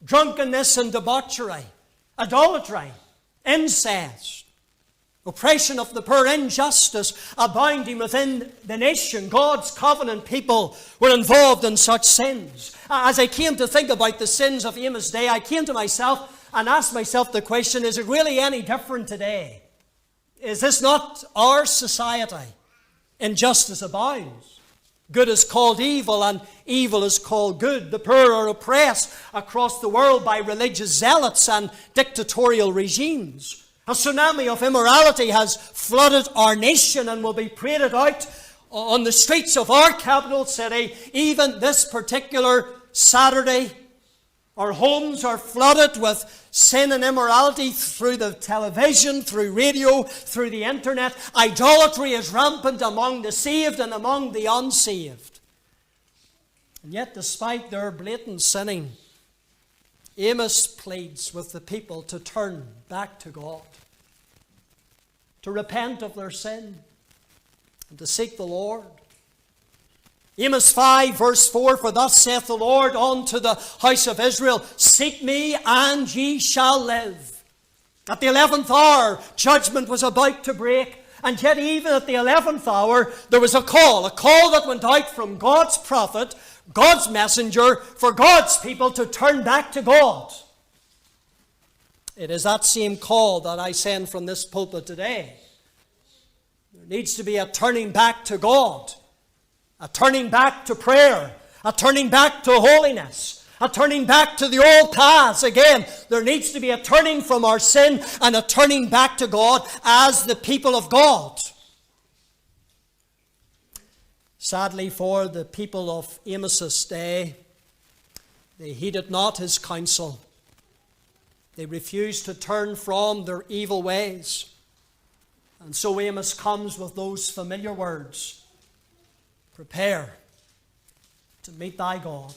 drunkenness and debauchery, idolatry, incest, oppression of the poor, injustice abounding within the nation. God's covenant people were involved in such sins. As I came to think about the sins of Amos' day, I came to myself and asked myself the question, is it really any different today? Is this not our society? Injustice abounds. Good is called evil and evil is called good. The poor are oppressed across the world by religious zealots and dictatorial regimes. A tsunami of immorality has flooded our nation and will be paraded out on the streets of our capital city. Even this particular Saturday, our homes are flooded with sin and immorality through the television, through radio, through the internet. Idolatry is rampant among the saved and among the unsaved. And yet, despite their blatant sinning, Amos pleads with the people to turn back to God, to repent of their sin, and to seek the Lord. Amos 5 verse 4, for thus saith the Lord unto the house of Israel, seek me and ye shall live. At the 11th hour, judgment was about to break, and yet even at the 11th hour, there was a call that went out from God's prophet, God's messenger, for God's people to turn back to God. It is that same call that I send from this pulpit today. There needs to be a turning back to God, a turning back to prayer, a turning back to holiness, a turning back to the old paths. Again, there needs to be a turning from our sin and a turning back to God as the people of God. Sadly for the people of Amos' day, they heeded not his counsel. They refused to turn from their evil ways. And so Amos comes with those familiar words, prepare to meet thy God.